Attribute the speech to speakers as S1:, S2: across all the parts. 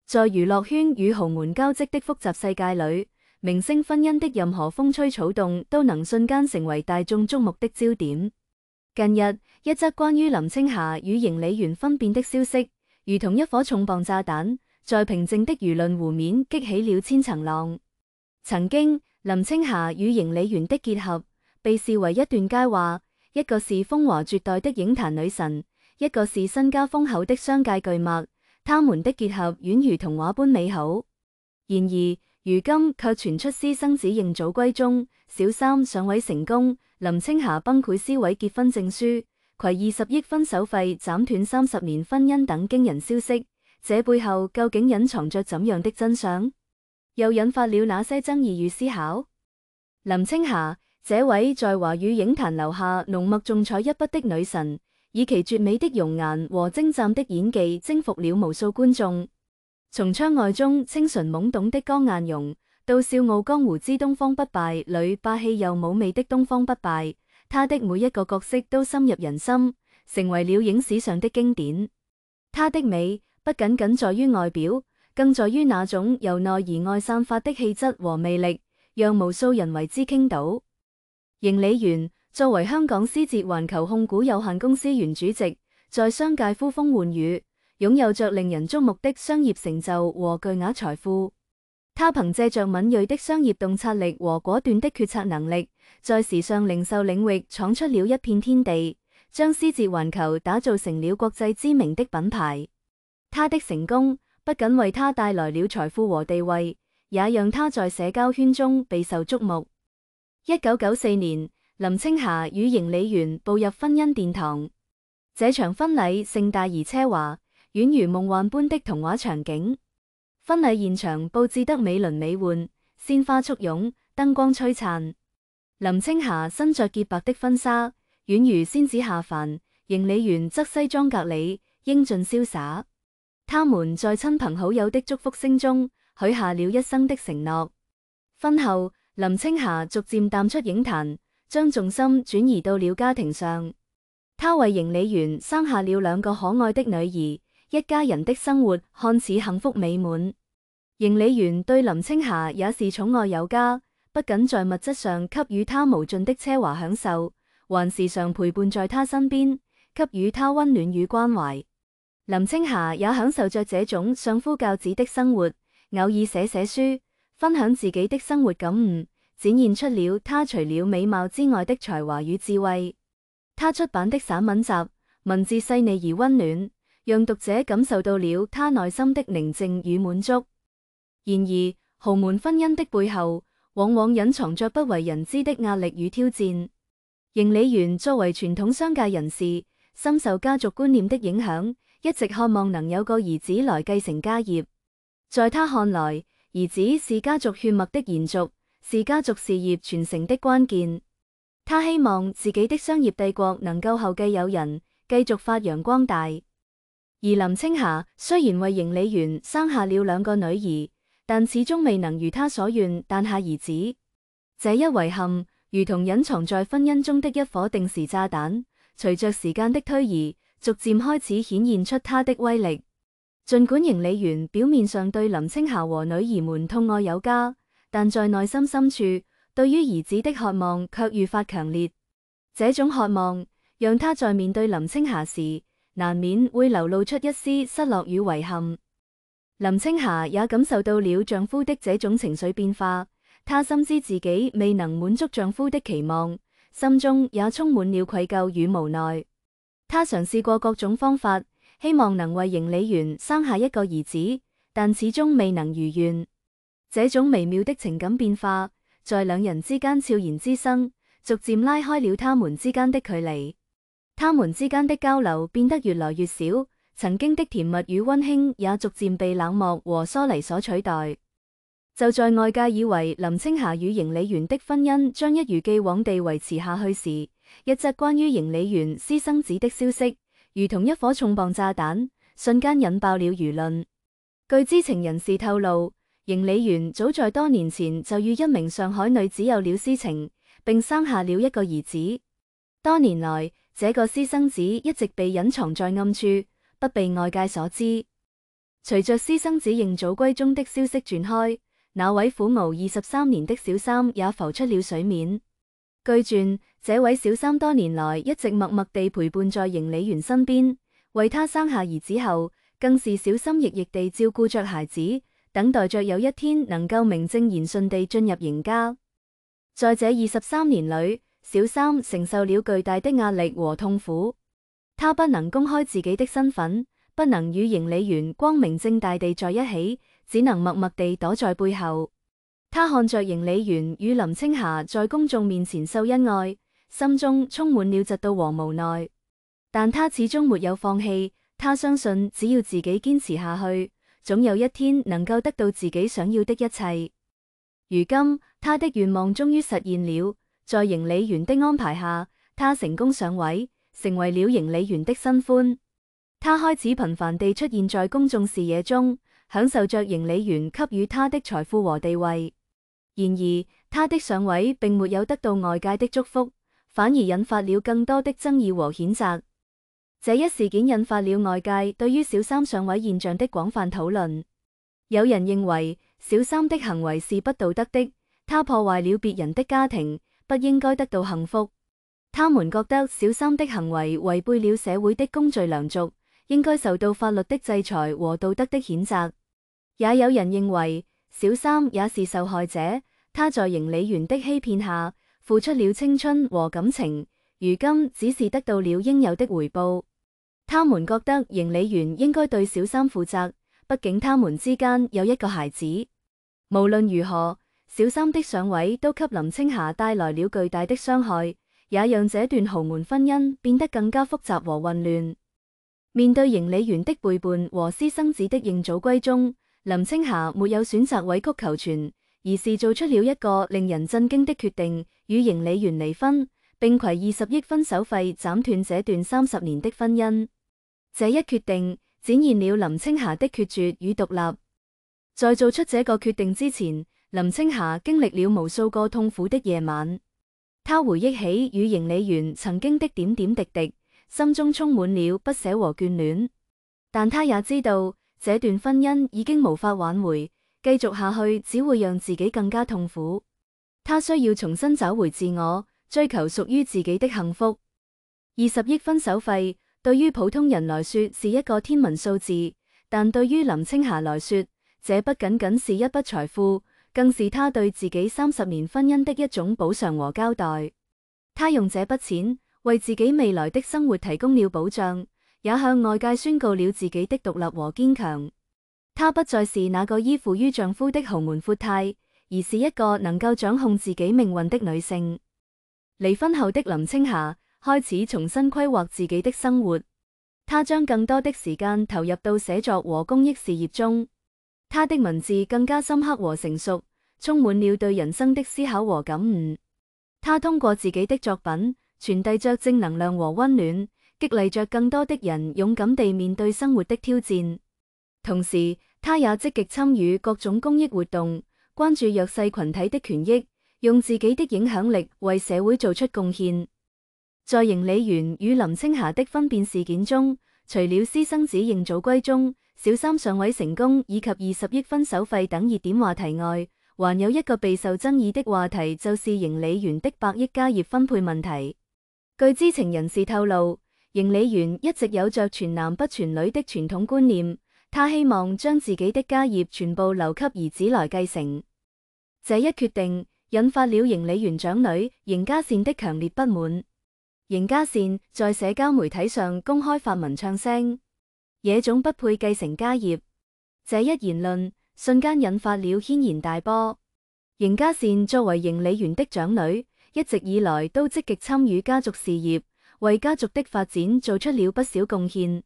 S1: 在娛樂圈與豪門交織的複雜世界裏，明星婚姻的任何風吹草動都能瞬間成為大眾矚目的焦點。近日，一則關於林青霞與營理員婚變的消息，如同一顆重磅炸彈，在平靜的輿論湖面激起了千層浪。曾經，林青霞與營理員的結合被視為一段佳話，一個是風華絕代的影壇女神，一個是身家豐厚的商界巨擘，他們的結合宛如童話般美好。然而，如今卻傳出私生子認祖歸宗，小三上位成功，林青霞崩潰撕毀結婚證書，攜20億分手費斬斷30年婚姻等驚人消息，這背後究竟隱藏着怎樣的真相？又引發了哪些爭議與思考？林青霞，這位在華語影壇留下濃墨重彩一筆的女神，以其絕美的容顏和精湛的演技征服了無數觀眾。從窗外中清純懵懂的江雁容，到笑傲江湖之東方不敗裏霸氣又嫵媚的東方不敗，她的每一個角色都深入人心，成為了影史上的經典。她的美不僅僅在於外表，更在於那種由內而外散發的氣質和魅力，讓無數人為之傾倒。營理員作為香港思捷環球控股有限公司原主席，在商界呼風喚雨，擁有着令人矚目的商業成就和巨額財富。他憑借着敏銳的商業洞察力和果斷的決策能力，在時尚零售領域闖出了一片天地，將思捷環球打造成了國際知名的品牌。他的成功不僅為他帶來了財富和地位，也讓他在社交圈中備受矚目。1994年，林青霞與營理員步入婚姻殿堂，這場婚禮盛大而奢華，宛如夢幻般的童話場景。婚禮現場佈置得美輪美奐，鮮花簇擁，燈光璀璨。林青霞身着潔白的婚紗，宛如仙子下凡；營理員則西裝革履，英俊瀟灑。他們在親朋好友的祝福聲中，許下了一生的承諾。婚後，林青霞逐漸淡出影壇，將重心轉移到了家庭上。她為營理員生下了2個可愛的女兒，一家人的生活看似幸福美滿。營理員對林青霞也是寵愛有加，不僅在物質上給予她無盡的奢華享受，還時常陪伴在她身邊，給予她溫暖與關懷。林青霞也享受着這種相夫教子的生活，偶爾寫寫書，分享自己的生活感悟，展現出了她除了美貌之外的才華與智慧。她出版的散文集，文字細膩而溫暖，讓讀者感受到了她內心的寧靜與滿足。然而，豪門婚姻的背後，往往隱藏着不為人知的壓力與挑戰。營理員作為傳統商界人士，深受家族觀念的影響，一直渴望能有個兒子來繼承家業。在他看來，兒子是家族血脈的延續，是家族事業傳承的關鍵。他希望自己的商業帝國能夠後繼有人，繼續發揚光大。而林青霞雖然為營理員生下了2個女兒，但始終未能如他所願誕下兒子。這一遺憾，如同隱藏在婚姻中的一顆定時炸彈，隨着時間的推移，逐漸開始顯現出它的威力。儘管營理員表面上對林青霞和女兒們痛愛有加，但在內心深處，對於兒子的渴望卻愈發強烈。這種渴望，讓他在面對林青霞時，難免會流露出一絲失落與遺憾。林青霞也感受到了丈夫的這種情緒變化，她深知自己未能滿足丈夫的期望，心中也充滿了愧疚與無奈。她嘗試過各種方法，希望能為營理員生下一個兒子，但始終未能如願。這種微妙的情感變化，在2人之間悄然滋生，逐漸拉開了他們之間的距離。他們之間的交流變得越來越少，曾經的甜蜜與溫馨也逐漸被冷漠和疏離所取代。就在外界以為林青霞與營理員的婚姻將一如既往地維持下去時，一則關於營理員私生子的消息，如同一顆重磅炸彈，瞬間引爆了輿論。據知情人士透露，營理員早在多年前就與一名上海女子有了私情，並生下了一個兒子。多年來，這個私生子一直被隱藏在暗處，不被外界所知。隨着私生子認祖歸宗的消息傳開，那位苦熬23年的小三也浮出了水面。據傳，這位小三多年來一直默默地陪伴在邢理元身邊，為他生下兒子後，更是小心翼翼地照顧着孩子，等待着有一天能夠名正言順地進入邢家。在這23年裏，小三承受了巨大的壓力和痛苦，他不能公開自己的身份，不能與邢理元光明正大地在一起，只能默默地躲在背後。他看着邢理元與林青霞在公眾面前秀恩愛，心中充滿了嫉妒和無奈，但他始終沒有放棄。他相信只要自己堅持下去，總有一天能夠得到自己想要的一切。如今，他的願望終於實現了，在邢理元的安排下，他成功上位，成為了邢理元的新歡。他開始頻繁地出現在公眾視野中，享受着邢理元給予他的財富和地位。然而，他的上位並沒有得到外界的祝福，反而引發了更多的爭議和譴責。這一事件引發了外界對於小三上位現象的廣泛討論。有人認為小三的行為是不道德的，他破壞了別人的家庭，不應該得到幸福。他們覺得小三的行為違背了社會的公序良俗，應該受到法律的制裁和道德的譴責。也有人認為小三也是受害者，他在邢理元的欺騙下付出了青春和感情，如今只是得到了應有的回報。他們覺得邢理元應該對小三負責，畢竟他們之間有一個孩子。無論如何，小三的上位都給林青霞帶來了巨大的傷害，也讓這段豪門婚姻變得更加複雜和混亂。面對邢理元的背叛和私生子的認祖歸宗，林青霞沒有選擇委曲求全，而是做出了一個令人震驚的決定，與邢理元離婚，並攜20億分手費斬斷這段30年的婚姻。這一決定展現了林青霞的決絕與獨立。在做出這個決定之前，林青霞經歷了無數個痛苦的夜晚。她回憶起與邢理元曾經的點點滴滴，心中充滿了不捨和眷戀。但她也知道這段婚姻已經無法挽回，繼續下去只會讓自己更加痛苦。她需要重新找回自我，追求屬於自己的幸福。20億分手費對於普通人來說是一個天文數字，但對於林青霞來說，這不僅僅是一筆財富，更是她對自己30年婚姻的一種補償和交代。她用這筆錢為自己未來的生活提供了保障，也向外界宣告了自己的獨立和堅強。她不再是那個依附於丈夫的豪門闊太，而是一個能夠掌控自己命運的女性。離婚後的林青霞開始重新規劃自己的生活，她將更多的時間投入到寫作和公益事業中。她的文字更加深刻和成熟，充滿了對人生的思考和感悟。她通過自己的作品傳遞着正能量和溫暖，激勵着更多的人勇敢地面對生活的挑戰。同時，她也積極參與各種公益活動，關注弱勢群體的權益，用自己的影響力為社會做出貢獻。在邢理元與林青霞的婚變事件中，除了私生子認祖歸宗、小三上位成功以及20億分手費等熱點話題外，還有一個備受爭議的話題，就是邢理元的100億家業分配問題。據知情人士透露，邢理元一直有着傳男不傳女的傳統觀念，他希望將自己的家業全部留給兒子來繼承。這一決定引發了邢理元長女邢嘉善的強烈不滿。邢嘉善在社交媒體上公開發文唱聲，野種不配繼承家業。這一言論瞬間引發了軒然大波。邢嘉善作為邢理元的長女，一直以來都積極參與家族事業，為家族的發展做出了不少貢獻。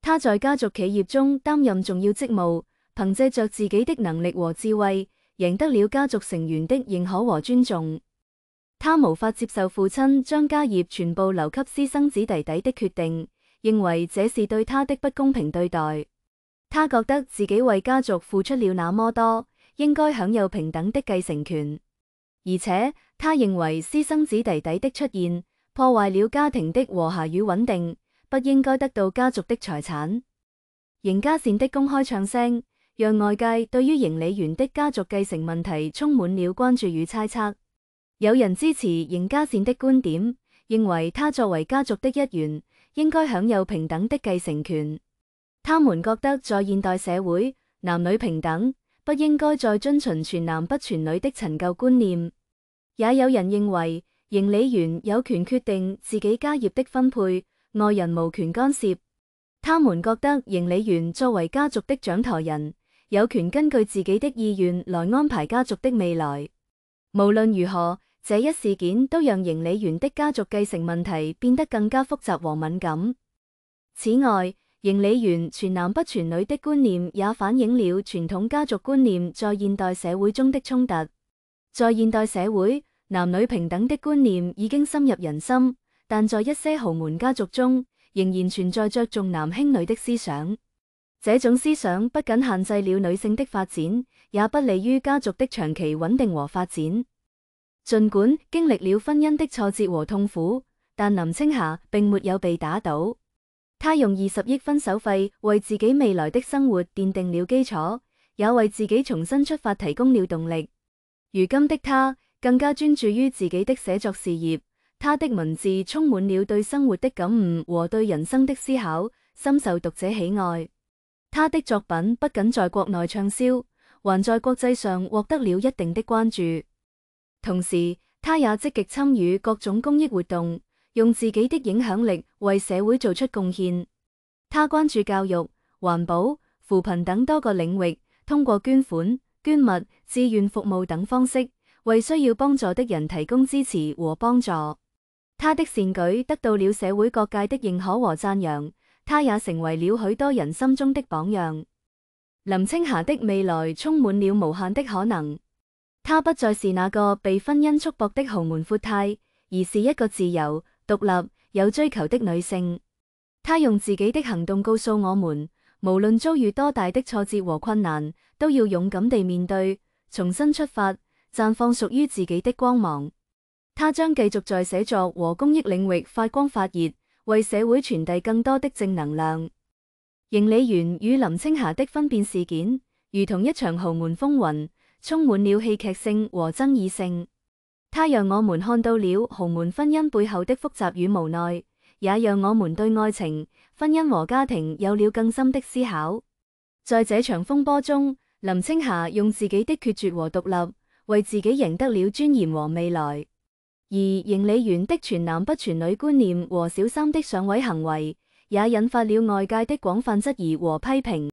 S1: 她在家族企業中擔任重要職務，憑借着自己的能力和智慧，贏得了家族成員的認可和尊重。他無法接受父親將家業全部留給私生子弟弟的決定，認為這是對他的不公平對待。他覺得自己為家族付出了那麼多，應該享有平等的繼承權。而且，他認為私生子弟弟的出現破壞了家庭的和諧與穩定，不應該得到家族的財產。邢嘉善的公開唱聲，讓外界對於邢理元的家族繼承問題充滿了關注與猜測。有人支持邢嘉善的觀點，認為他作為家族的一員，應該享有平等的繼承權。他們覺得在現代社會，男女平等，不應該再遵循傳男不傳女的陳舊觀念。也有人認為，邢理元有權決定自己家業的分配，外人無權干涉。他們覺得邢理元作為家族的掌舵人，有權根據自己的意願來安排家族的未來。無論如何，這一事件都讓邢理元的家族繼承問題變得更加複雜和敏感。此外，邢理元傳男不傳女的觀念也反映了傳統家族觀念在現代社會中的衝突。在現代社會，男女平等的觀念已經深入人心，但在一些豪門家族中，仍然存在着重男輕女的思想。這種思想不僅限制了女性的發展，也不利於家族的長期穩定和發展。儘管經歷了婚姻的挫折和痛苦，但林青霞並沒有被打倒。她用20億分手費為自己未來的生活奠定了基礎，也為自己重新出發提供了動力。如今的她更加專注於自己的寫作事業。他的文字充滿了對生活的感悟和對人生的思考，深受讀者喜愛。他的作品不僅在國內暢銷，還在國際上獲得了一定的關注。同時，他也積極參與各種公益活動，用自己的影響力為社會做出貢獻。他關注教育、環保、扶貧等多個領域，通過捐款、捐物、志願服務等方式，為需要幫助的人提供支持和幫助。他的善舉得到了社會各界的認可和讚揚，他也成為了許多人心中的榜樣。林青霞的未來充滿了無限的可能，她不再是那個被婚姻束縛的豪門闊太，而是一個自由、獨立、有追求的女性。她用自己的行動告訴我們，無論遭遇多大的挫折和困難，都要勇敢地面對，重新出發，綻放屬於自己的光芒。他將繼續在寫作和公益領域發光發熱，為社會傳遞更多的正能量。邢理元與林青霞的婚變事件，如同一場豪門風雲，充滿了戲劇性和爭議性。它讓我們看到了豪門婚姻背後的複雜與無奈，也讓我們對愛情、婚姻和家庭有了更深的思考。在這場風波中，林青霞用自己的決絕和獨立，為自己贏得了尊嚴和未來。而邢理元的傳男不傳女觀念和小三的上位行為，也引發了外界的廣泛質疑和批評。